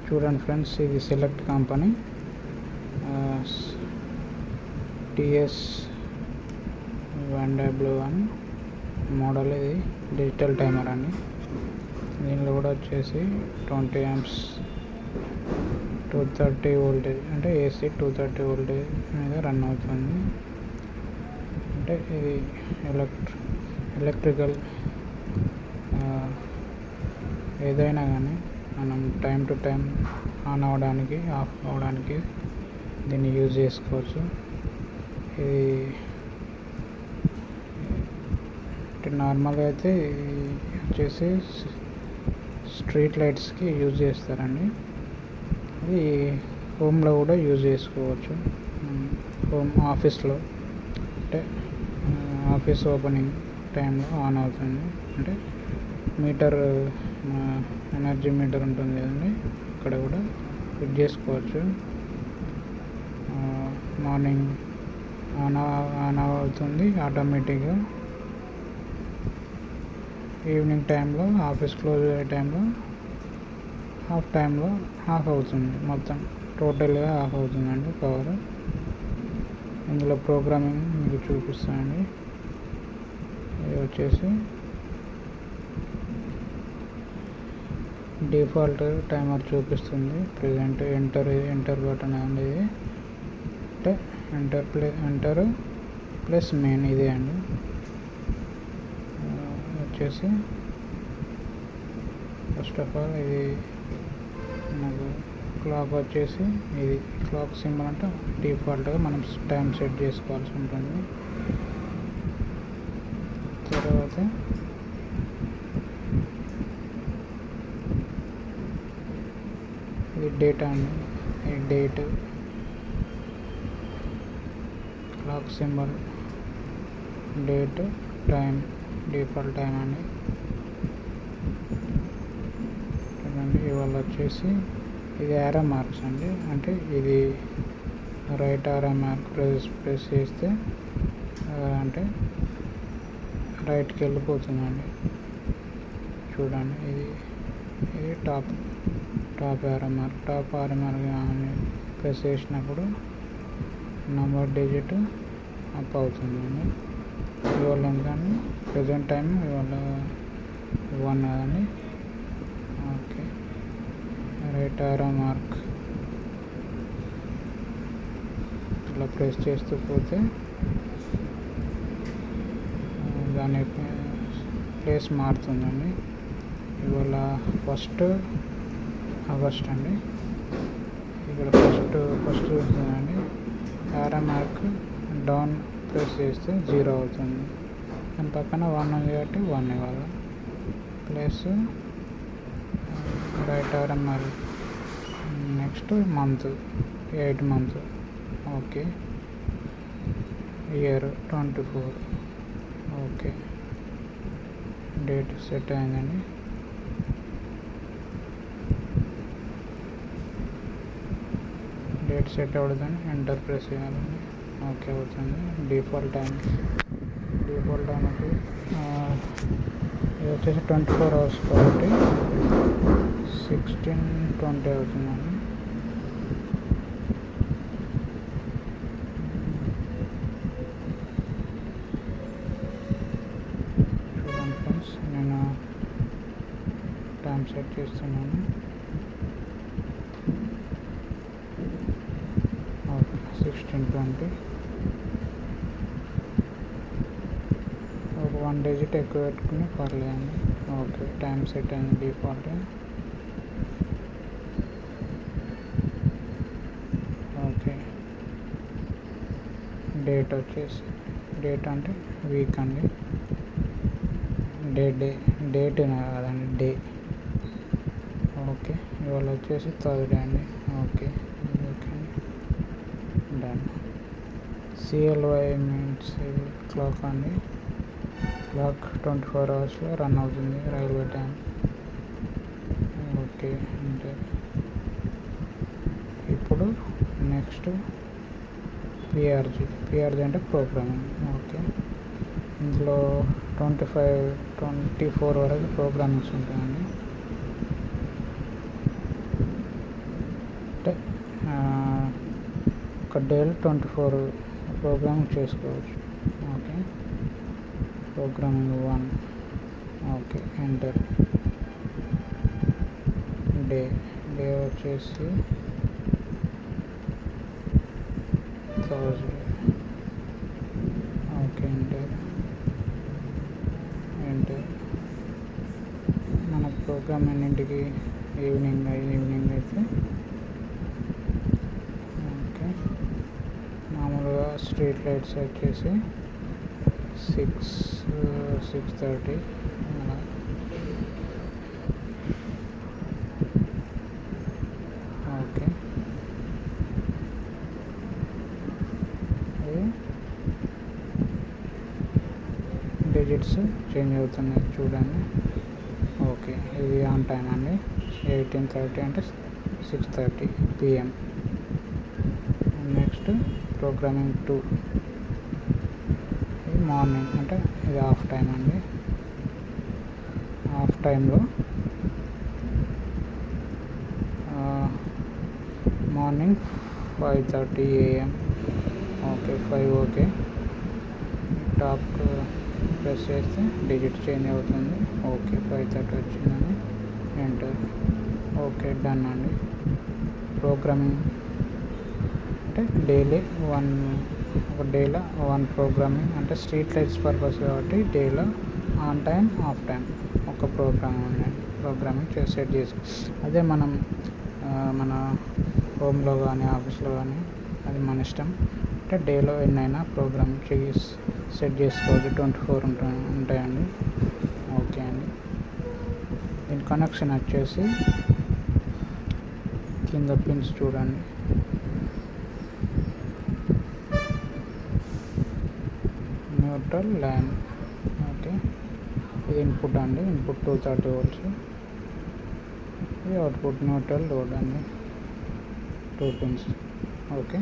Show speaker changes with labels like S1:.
S1: చూడండి ఫ్రెండ్స్, ఇది select company TS1W1 model. ఇది డిజిటల్ టైమర్ అండి. దీనిలో కూడా వచ్చేసి 20 amps 230 వోల్టేజ్ అంటే AC 230 వోల్టేజ్ మీద రన్ అవుతుంది. అంటే ఇది ఎలక్ట్రికల్ ఏదైనా కానీ మనం టైం టు టైం ఆన్ అవ్వడానికి ఆఫ్ అవ్వడానికి దీన్ని యూజ్ చేసుకోవచ్చు. ఇది నార్మల్గా అయితే వచ్చేసి స్ట్రీట్ లైట్స్కి యూజ్ చేస్తారండి. ఇది హోమ్లో కూడా యూజ్ చేసుకోవచ్చు. ఆఫీస్లో అంటే ఆఫీస్ ఓపెనింగ్ టైంలో ఆన్ అవుతుంది. అంటే మీటర్, ఎనర్జీ మీటర్ ఉంటుంది కదండి, అక్కడ కూడా ఫిట్ చేసుకోవచ్చు. మార్నింగ్ ఆన్ అవుతుంది ఆటోమేటిక్గా. ఈవినింగ్ టైంలో ఆఫీస్ క్లోజ్ అయ్యే టైంలో ఆఫ్ అవుతుంది. మొత్తం టోటల్గా ఆఫ్ అవుతుందండి పవర్. ఇందులో ప్రోగ్రామింగ్ మీకు చూపిస్తానండి. ఇది వచ్చేసి డిఫాల్ట్ టైమర్ చూపిస్తుంది. ప్రజెంట్ ఎంటర్ బటన్ అండి. ఇది అంటే ఎంటర్ ప్లస్ మెయిన్ ఇదే అండి. వచ్చేసి ఫస్ట్ ఆఫ్ ఆల్ ఇది మనకు క్లాక్ వచ్చేసి ఇది క్లాక్ సింబల్ అంటే డిఫాల్ట్గా మనం టైం సెట్ చేసుకోవాల్సి ఉంటుంది. తర్వాత ఇది డేటా అండి. ఈ date clock symbol, date, time, default time అండి. చూడండి, ఇవాళ వచ్చేసి ఇది యారో మార్క్స్ అండి. అంటే ఇది రైట్ యారో మార్క్ ప్రెస్ చేస్తే అంటే రైట్కి వెళ్ళిపోతుందండి. చూడండి, ఇది top arrow mark. Top arrow mark press చేసినప్పుడు నెంబర్ డిజిట్ అప్ అవుతుందండి. ఇవాళ ఎందుకండి ప్రజెంట్ టైం ఇవాళ 1 కదండి. ఓకే, రైట్ యారో మార్క్ ఇలా ప్రెస్ చేస్తూ పోతే దాని ప్లేస్ మారుతుందండి. ఇవాళ 1 ఆగస్ట్ అండి. ఇక్కడ ఫస్ట్ చూస్తుందండి. యారో మార్క్ డౌన్ ప్రెస్ చేస్తే 0 అవుతుంది. దాని పక్కన 1 ఉంది కాబట్టి 1 ఇవ్వాలి. Plus right arrow mark next month 8 month. Okay, year 24. Okay, date set అయిందండి. డేట్ సెట్ అవుతుందని ఎంటర్ ప్రెస్ చేయాలండి. ఓకే అవుతుంది. డిఫాల్ట్ టైం ఇది వచ్చేసి 24 hours కాబట్టి 16:20 అవుతుందండి. చూడండి ఫ్రెండ్స్, నేను టైం సెట్ చేస్తున్నాను. ఓకే, 16:20. ఒక 1 డిజిట్ ఎక్కువ పెట్టుకుని పర్లేదండి. ఓకే, టైం సెట్ అయింది డిఫాల్ట్. ఓకే, డేట్ వచ్చేసి డేట్ అంటే వీక్ అండి. డేట్ కాదండి, డే. ఓకే, ఇవాళ వచ్చేసి థర్స్డే అండి. Okay done. CLY means clock అండి. క్లాక్ 24 hours రన్ అవుతుంది, రైల్వే టైం. ఓకే, అంటే ఇప్పుడు నెక్స్ట్ PRG అంటే ప్రోగ్రామింగ్. ఓకే, ఇందులో 24 వరకు ప్రోగ్రామింగ్స్ ఉంటాయండి. అంటే ఒక డేలో 24 ప్రోగ్రామింగ్ చేసుకోవచ్చు. Okay, programming 1. Okay, enter. Day వచ్చేసి థర్స్డే. Okay, enter. మన ప్రోగ్రామ్ ఎన్నింటికి? ఈవినింగ్ అయితే ఓకే. మామూలుగా స్ట్రీట్ లైట్స్ వచ్చేసి 6:30 అలా. ఓకే, డిజిట్స్ చేంజ్ అవుతున్నాయి చూడండి. ఓకే, ఇది ఆన్ టైం అండి. 18:30 అంటే 6:30 PM. Next programming 2. ఇది మార్నింగ్ అంటే ఇది హాఫ్ టైం అండి. హాఫ్ టైంలో morning 5:30 AM. Okay, 5. Okay, top press చేస్తే డిజిట్ చేంజ్ అవుతుంది. ఓకే, 5:30 వచ్చిందని ఎంటర్. ఓకే, డన్ అండి. ప్రోగ్రామింగ్ అంటే డైలీ ఒక డేలో 1 ప్రోగ్రామింగ్ అంటే స్ట్రీట్ లైట్స్ పర్పస్ కాబట్టి డేలో ఆన్ టైం ఆఫ్ టైం ఒక ప్రోగ్రామింగ్ సెట్ చేసుకో. అదే మనం మన హోమ్లో కానీ ఆఫీస్లో కానీ అది మన ఇష్టం. అంటే డేలో ఎన్నైనా ప్రోగ్రామింగ్ సెట్ చేసుకోవచ్చు. 24 ఉంటాయండి. ఓకే అండి. దీని కనెక్షన్ వచ్చేసి కింద పిన్స్ చూడండి. Neutral line. ఓకే, ఇది ఇన్పుట్ అండి. Input 230 volts. ఇది అవుట్పుట్ న్యూట్రల్ లోడ్ అండి. 2 pins. ఓకే.